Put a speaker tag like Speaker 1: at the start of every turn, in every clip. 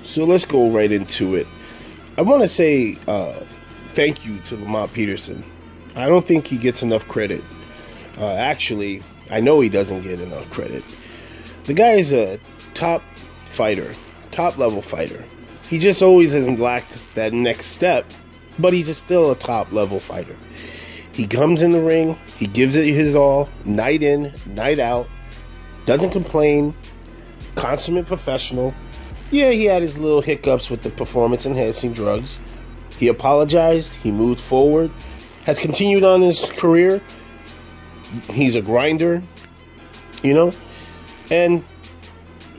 Speaker 1: So let's go right into it. I want to say thank you to Lamont Peterson. I don't think he gets enough credit. Actually, I know he doesn't get enough credit. The guy is a top fighter, top level fighter. He just always hasn't lacked that next step, but he's still a top level fighter. He comes in the ring, he gives it his all, night in, night out, doesn't complain, consummate professional. Yeah, he had his little hiccups with the performance-enhancing drugs. He apologized, he moved forward, has continued on his career. He's a grinder, you know, and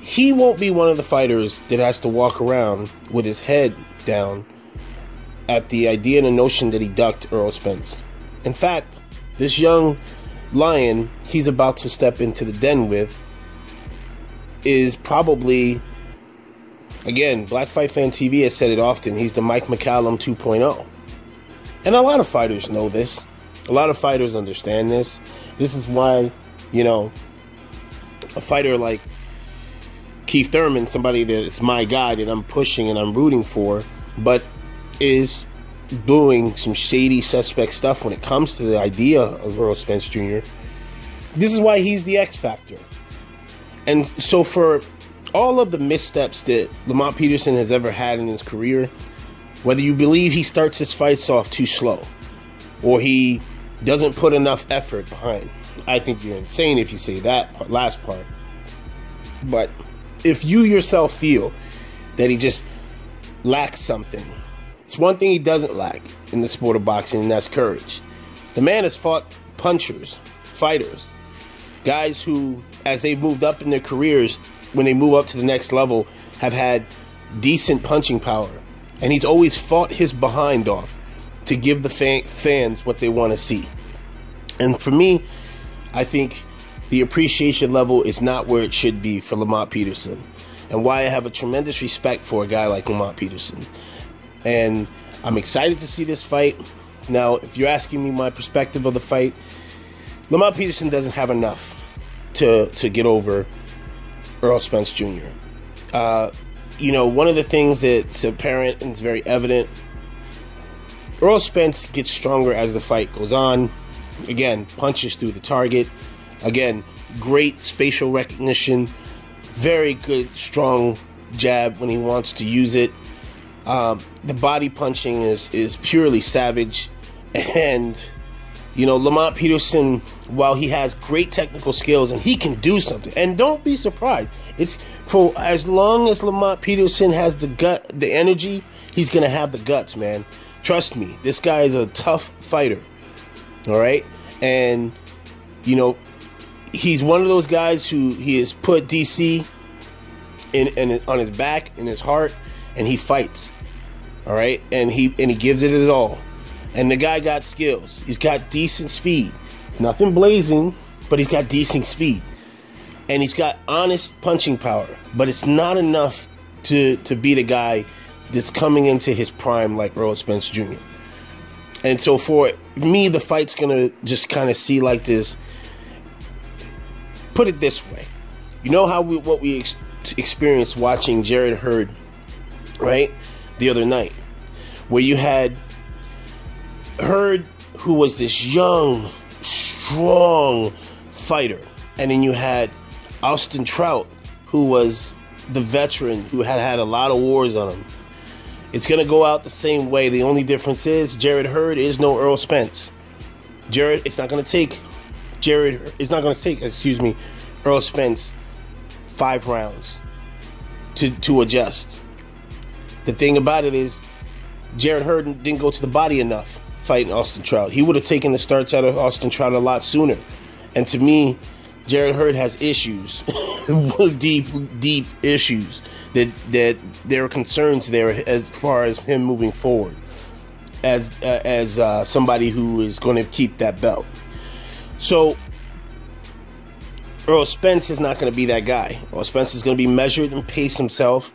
Speaker 1: he won't be one of the fighters that has to walk around with his head down at the idea and the notion that he ducked Errol Spence. In fact, this young lion he's about to step into the den with is probably, again, Black Fight Fan TV has said it often, he's the Mike McCallum 2.0. And a lot of fighters know this. A lot of fighters understand this. This is why, you know, a fighter like Keith Thurman, somebody that is my guy that I'm pushing and I'm rooting for, but is doing some shady, suspect stuff when it comes to the idea of Errol Spence Jr. This is why he's the X Factor. And so for all of the missteps that Lamont Peterson has ever had in his career, whether you believe he starts his fights off too slow or he doesn't put enough effort behind, I think you're insane if you say that last part. But if you yourself feel that he just lacks something, it's one thing he doesn't lack in the sport of boxing, and that's courage. The man has fought punchers, fighters, guys who, as they've moved up in their careers, when they move up to the next level, have had decent punching power. And he's always fought his behind off to give the fans what they want to see. And for me, I think the appreciation level is not where it should be for Lamont Peterson. And why I have a tremendous respect for a guy like Lamont Peterson. And I'm excited to see this fight. Now, if you're asking me my perspective of the fight, Lamont Peterson doesn't have enough to get over Errol Spence Jr. You know, one of the things that's apparent and is very evident, Errol Spence gets stronger as the fight goes on. Again, punches through the target. Again, great spatial recognition. Very good, strong jab when he wants to use it. The body punching is purely savage. And, you know, Lamont Peterson, while he has great technical skills and he can do something, and don't be surprised, it's for as long as Lamont Peterson has the energy, he's going to have the guts, man. Trust me, this guy is a tough fighter. All right? And, you know, he's one of those guys who he has put DC on his back, in his heart, and he fights. All right? And he gives it his all. And the guy got skills. He's got decent speed. It's nothing blazing, but he's got decent speed. And he's got honest punching power. But it's not enough to beat a guy that's coming into his prime like Errol Spence Jr. And so for me, the fight's going to just kind of see like this. Put it this way. You know how what we experienced watching Jarrett Hurd, right, the other night, where you had Hurd, who was this young, strong fighter, and then you had Austin Trout, who was the veteran who had a lot of wars on him. It's going to go out the same way. The only difference is Jarrett Hurd is no Errol Spence. It's not going to take Errol Spence 5 rounds to adjust. The thing about it is Jarrett Hurd didn't go to the body enough fighting Austin Trout. He would have taken the starts out of Austin Trout a lot sooner. And to me, Jarrett Hurd has issues, deep issues that there are concerns there as far as him moving forward as somebody who is going to keep that belt. So Errol Spence is not going to be that guy. Errol Spence is going to be measured and pace himself,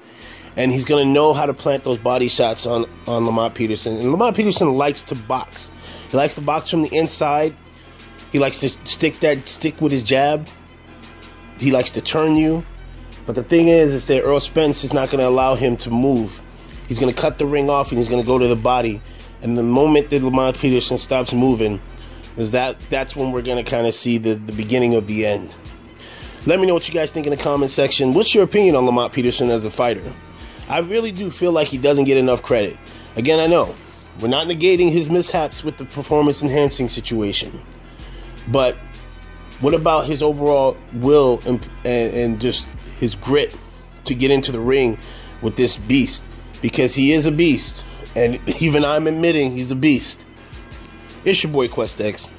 Speaker 1: and he's going to know how to plant those body shots on Lamont Peterson. And Lamont Peterson likes to box. He likes to box from the inside. He likes to stick with his jab. He likes to turn you. But the thing is that Earl Spence is not going to allow him to move. He's going to cut the ring off and he's going to go to the body. And the moment that Lamont Peterson stops moving, that's when we're going to kind of see the beginning of the end. Let me know what you guys think in the comment section. What's your opinion on Lamont Peterson as a fighter? I really do feel like he doesn't get enough credit. Again, I know we're not negating his mishaps with the performance enhancing situation, but what about his overall will and just his grit to get into the ring with this beast? Because he is a beast, and even I'm admitting he's a beast. It's your boy QuestX.